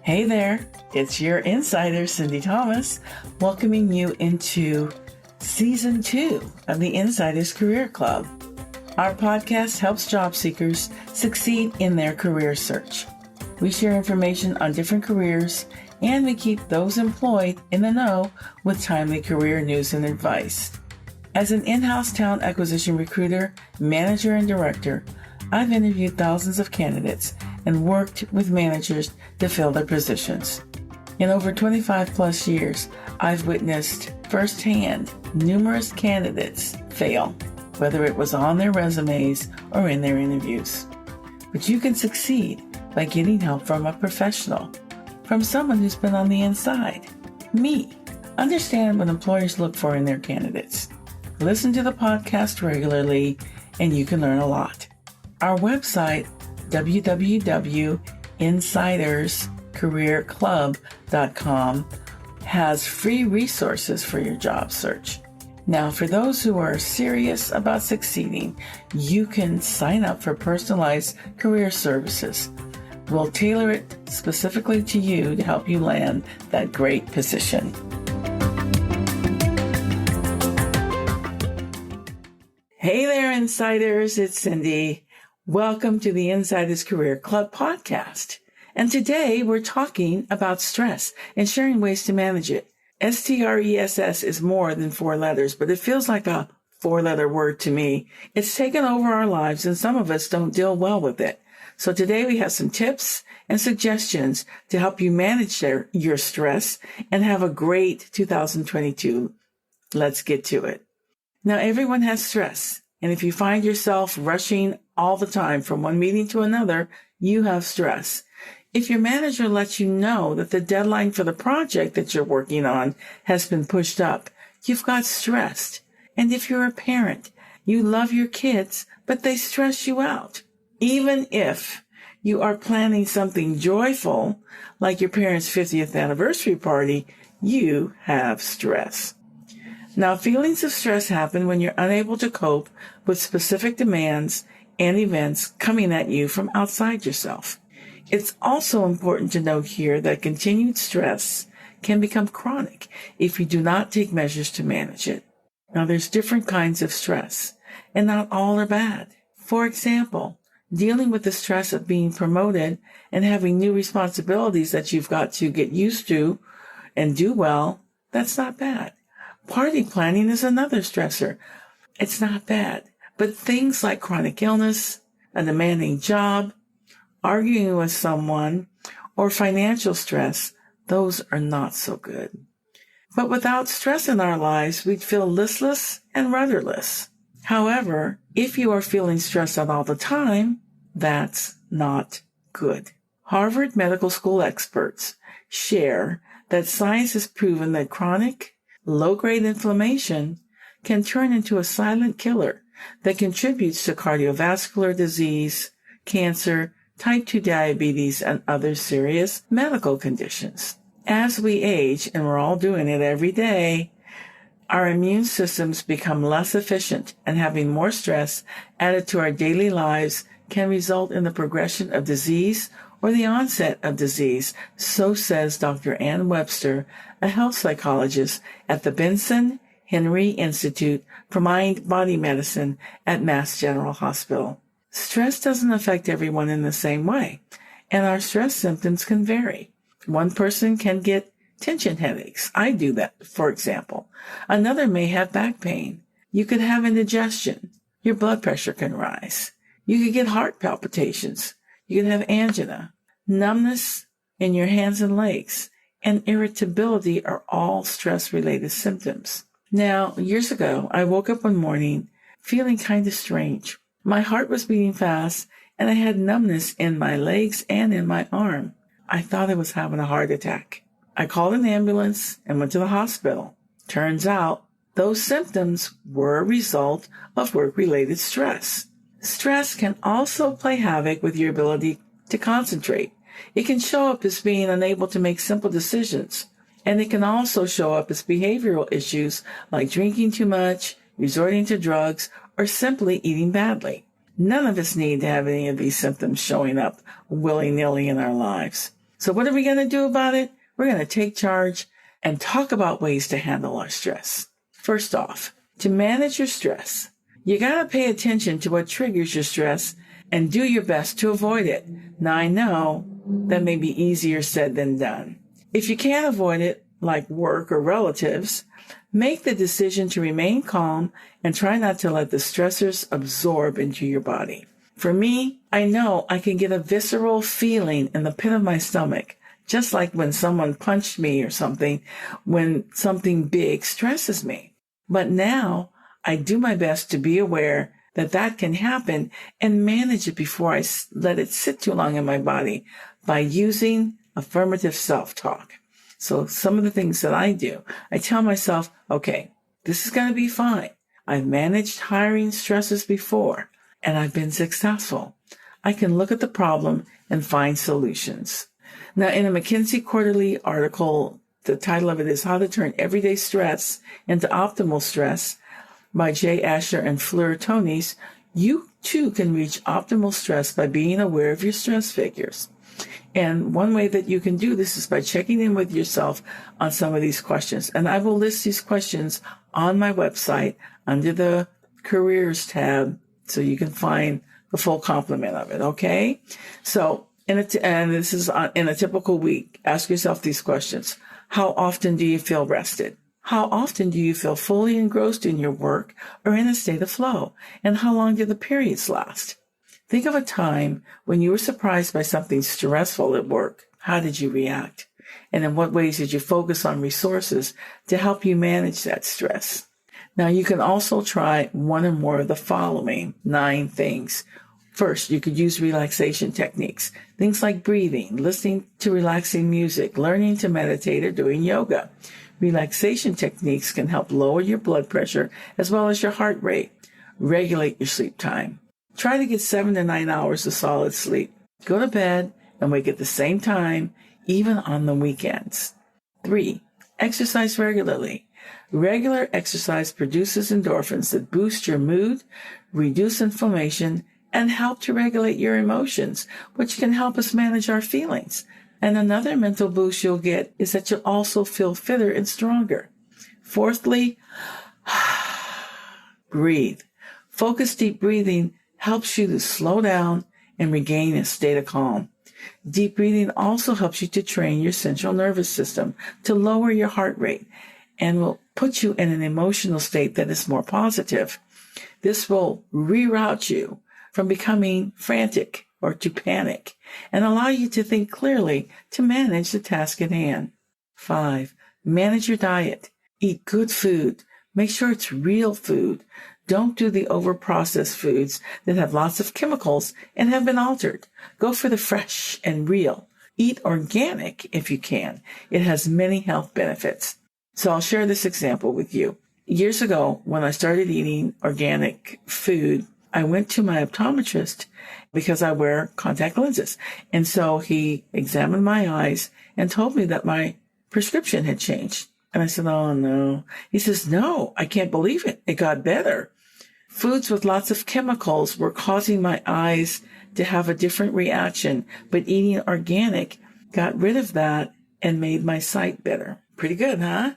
Hey there, it's your insider, Sindy Thomas, welcoming you into Season 2 of the Insiders Career Club. Our podcast helps job seekers succeed in their career search. We share information on different careers, and we keep those employed in the know with timely career news and advice. As an in-house talent acquisition recruiter, manager, and director, I've interviewed thousands of candidates and worked with managers to fill their positions. In over 25 plus years, I've witnessed firsthand numerous candidates fail, whether it was on their resumes or in their interviews. But you can succeed by getting help from a professional, from someone who's been on the inside. Me. Understand what employers look for in their candidates. Listen to the podcast regularly, and you can learn a lot. Our website, www.insiderscareerclub.com, has free resources for your job search. Now, for those who are serious about succeeding, you can sign up for personalized career services. We'll tailor it specifically to you to help you land that great position. Hey there, insiders. It's Sindy. Welcome to the Insiders Career Club podcast. And today we're talking about stress and sharing ways to manage it. STRESS is more than 4 letters, but it feels like a 4-letter word to me. It's taken over our lives, and some of us don't deal well with it. So today we have some tips and suggestions to help you manage your stress and have a great 2022. Let's get to it. Now, everyone has stress. And if you find yourself rushing all the time from one meeting to another, you have stress. If your manager lets you know that the deadline for the project that you're working on has been pushed up, you've got stressed. And if you're a parent, you love your kids, but they stress you out. Even if you are planning something joyful, like your parents' 50th anniversary party, you have stress. Now, feelings of stress happen when you're unable to cope with specific demands and events coming at you from outside yourself. It's also important to note here that continued stress can become chronic if you do not take measures to manage it. Now, there's different kinds of stress, and not all are bad. For example, dealing with the stress of being promoted and having new responsibilities that you've got to get used to and do well, that's not bad. Party planning is another stressor. It's not bad. But things like chronic illness, a demanding job, arguing with someone, or financial stress, those are not so good. But without stress in our lives, we'd feel listless and rudderless. However, if you are feeling stressed out all the time, that's not good. Harvard Medical School experts share that science has proven that chronic, low-grade inflammation can turn into a silent killer that contributes to cardiovascular disease, cancer, type 2 diabetes, and other serious medical conditions. As we age, and we're all doing it every day, our immune systems become less efficient, and having more stress added to our daily lives can result in the progression of disease or the onset of disease, so says Dr. Ann Webster, a health psychologist at the Benson Henry Institute for Mind-Body Medicine at Mass General Hospital. Stress doesn't affect everyone in the same way, and our stress symptoms can vary. One person can get tension headaches. I do that, for example. Another may have back pain. You could have indigestion. Your blood pressure can rise. You could get heart palpitations. You can have angina, numbness in your hands and legs, and irritability are all stress-related symptoms. Now, years ago, I woke up one morning feeling kind of strange. My heart was beating fast, and I had numbness in my legs and in my arm. I thought I was having a heart attack. I called an ambulance and went to the hospital. Turns out, those symptoms were a result of work-related stress. Stress can also play havoc with your ability to concentrate. It can show up as being unable to make simple decisions, and it can also show up as behavioral issues like drinking too much, resorting to drugs, or simply eating badly. None of us need to have any of these symptoms showing up willy-nilly in our lives. So what are we going to do about it? We're going to take charge and talk about ways to handle our stress. First off, to manage your stress, you got to pay attention to what triggers your stress and do your best to avoid it. Now, I know that may be easier said than done. If you can't avoid it, like work or relatives, make the decision to remain calm and try not to let the stressors absorb into your body. For me, I know I can get a visceral feeling in the pit of my stomach, just like when someone punched me or something, when something big stresses me. But now I do my best to be aware that that can happen and manage it before I let it sit too long in my body by using affirmative self-talk. So some of the things that I do, I tell myself, okay, this is going to be fine. I've managed hiring stresses before and I've been successful. I can look at the problem and find solutions. Now, in a McKinsey quarterly article, the title of it is How to Turn Everyday Stress into Optimal Stress by Jay Asher and Fleur Tonys, you too can reach optimal stress by being aware of your stress figures. And one way that you can do this is by checking in with yourself on some of these questions. And I will list these questions on my website under the Careers tab so you can find the full complement of it, okay? So, and this is in a typical week, ask yourself these questions. How often do you feel rested? How often do you feel fully engrossed in your work or in a state of flow? And how long do the periods last? Think of a time when you were surprised by something stressful at work. How did you react? And in what ways did you focus on resources to help you manage that stress? Now, you can also try one or more of the following 9 things. First, you could use relaxation techniques, things like breathing, listening to relaxing music, learning to meditate, or doing yoga. Relaxation techniques can help lower your blood pressure as well as your heart rate. Regulate your sleep time. Try to get 7 to 9 hours of solid sleep. Go to bed and wake at the same time, even on the weekends. 3, exercise regularly. Regular exercise produces endorphins that boost your mood, reduce inflammation, and help to regulate your emotions, which can help us manage our feelings. And another mental boost you'll get is that you'll also feel fitter and stronger. Fourthly, breathe. Focused deep breathing helps you to slow down and regain a state of calm. Deep breathing also helps you to train your central nervous system to lower your heart rate and will put you in an emotional state that is more positive. This will reroute you from becoming frantic or to panic and allow you to think clearly to manage the task at hand. 5, manage your diet. Eat good food. Make sure it's real food. Don't do the over-processed foods that have lots of chemicals and have been altered. Go for the fresh and real. Eat organic if you can. It has many health benefits. So I'll share this example with you. Years ago, when I started eating organic food, I went to my optometrist because I wear contact lenses. And so he examined my eyes and told me that my prescription had changed. And I said, oh, no. He says, no, I can't believe it. It got better. Foods with lots of chemicals were causing my eyes to have a different reaction, but eating organic got rid of that and made my sight better. Pretty good, huh?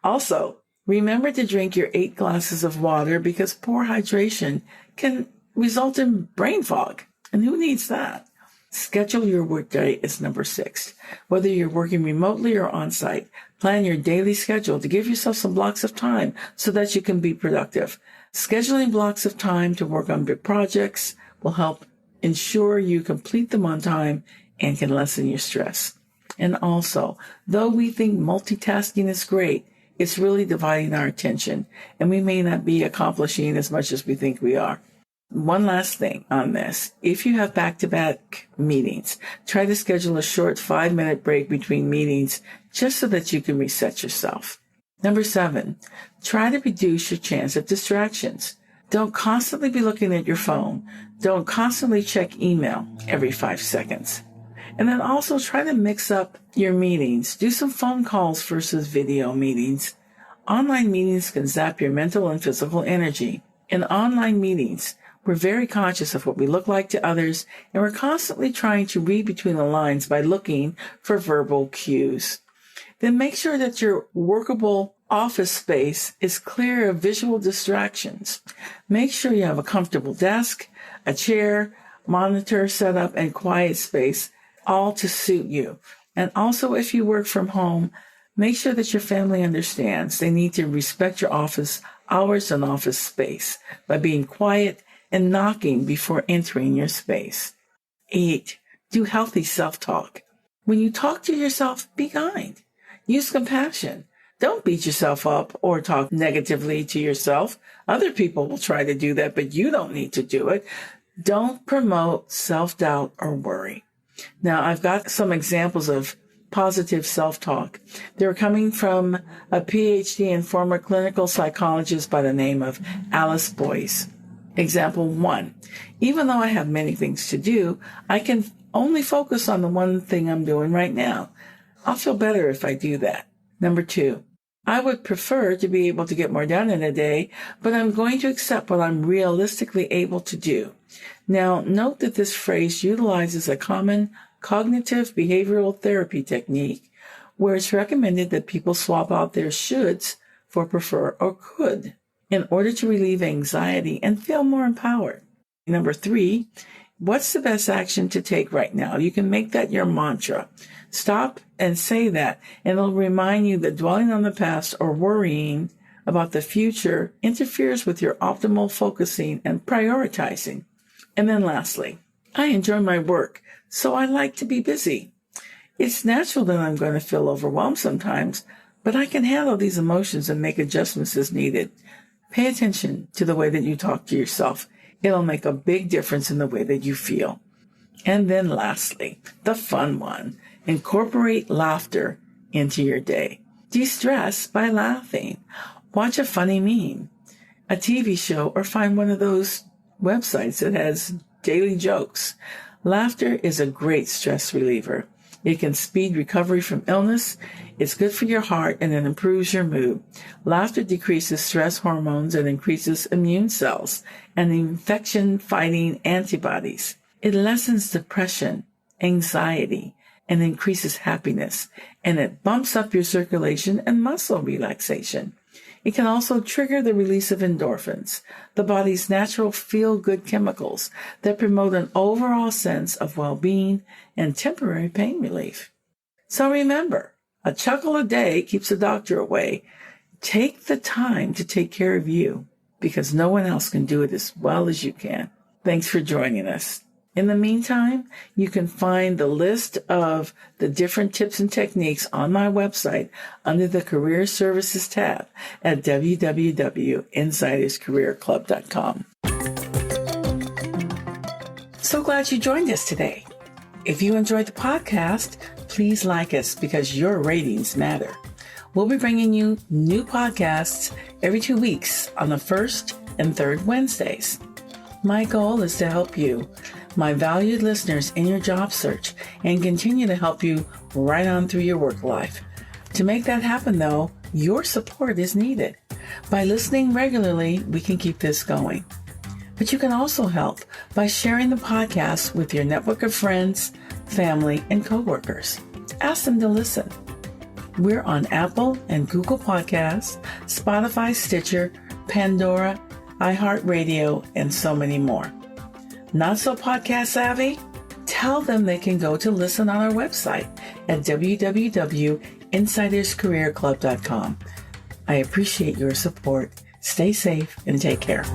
Also, remember to drink your 8 glasses of water because poor hydration can result in brain fog. And who needs that? Schedule your workday is number 6. Whether you're working remotely or on-site, plan your daily schedule to give yourself some blocks of time so that you can be productive. Scheduling blocks of time to work on big projects will help ensure you complete them on time and can lessen your stress. And also, though we think multitasking is great, it's really dividing our attention, and we may not be accomplishing as much as we think we are. One last thing on this. If you have back-to-back meetings, try to schedule a short 5-minute break between meetings just so that you can reset yourself. Number 7, try to reduce your chance of distractions. Don't constantly be looking at your phone. Don't constantly check email every 5 seconds. And then also try to mix up your meetings. Do some phone calls versus video meetings. Online meetings can zap your mental and physical energy. In online meetings, We're very conscious of what we look like to others, and we're constantly trying to read between the lines by looking for verbal cues. Then make sure that your workable office space is clear of visual distractions. Make sure you have a comfortable desk, a chair, monitor setup, and quiet space, all to suit you. And also, if you work from home, make sure that your family understands they need to respect your office hours and office space by being quiet and knocking before entering your space. 8. Do healthy self-talk. When you talk to yourself, be kind. Use compassion. Don't beat yourself up or talk negatively to yourself. Other people will try to do that, but you don't need to do it. Don't promote self-doubt or worry. Now, I've got some examples of positive self-talk. They're coming from a PhD and former clinical psychologist by the name of Alice Boyce. Example 1. Even though I have many things to do, I can only focus on the one thing I'm doing right now. I'll feel better if I do that. Number 2. I would prefer to be able to get more done in a day, but I'm going to accept what I'm realistically able to do. Now, note that this phrase utilizes a common cognitive behavioral therapy technique where it's recommended that people swap out their shoulds for prefer or could in order to relieve anxiety and feel more empowered. Number 3, what's the best action to take right now? You can make that your mantra. Stop and say that, and it'll remind you that dwelling on the past or worrying about the future interferes with your optimal focusing and prioritizing. And then lastly, I enjoy my work, so I like to be busy. It's natural that I'm going to feel overwhelmed sometimes, but I can handle these emotions and make adjustments as needed. Pay attention to the way that you talk to yourself. It'll make a big difference in the way that you feel. And then lastly, the fun one. Incorporate laughter into your day. De-stress by laughing. Watch a funny meme, a TV show, or find one of those websites that has daily jokes. Laughter is a great stress reliever. It can speed recovery from illness. It's good for your heart and it improves your mood. Laughter decreases stress hormones and increases immune cells and infection-fighting antibodies. It lessens depression, anxiety, and increases happiness, and it bumps up your circulation and muscle relaxation. It can also trigger the release of endorphins, the body's natural feel-good chemicals that promote an overall sense of well-being and temporary pain relief. So remember, a chuckle a day keeps the doctor away. Take the time to take care of you because no one else can do it as well as you can. Thanks for joining us. In the meantime, you can find the list of the different tips and techniques on my website under the Career Services tab at www.insiderscareerclub.com. So glad you joined us today. If you enjoyed the podcast, please like us because your ratings matter. We'll be bringing you new podcasts every 2 weeks on the first and third Wednesdays. My goal is to help you, my valued listeners, in your job search and continue to help you right on through your work life. To make that happen, though, your support is needed. By listening regularly, we can keep this going. But you can also help by sharing the podcast with your network of friends, family, and coworkers. Ask them to listen. We're on Apple and Google Podcasts, Spotify, Stitcher, Pandora, iHeartRadio, and so many more. Not so podcast savvy? Tell them they can go to listen on our website at www.insiderscareerclub.com. I appreciate your support. Stay safe and take care.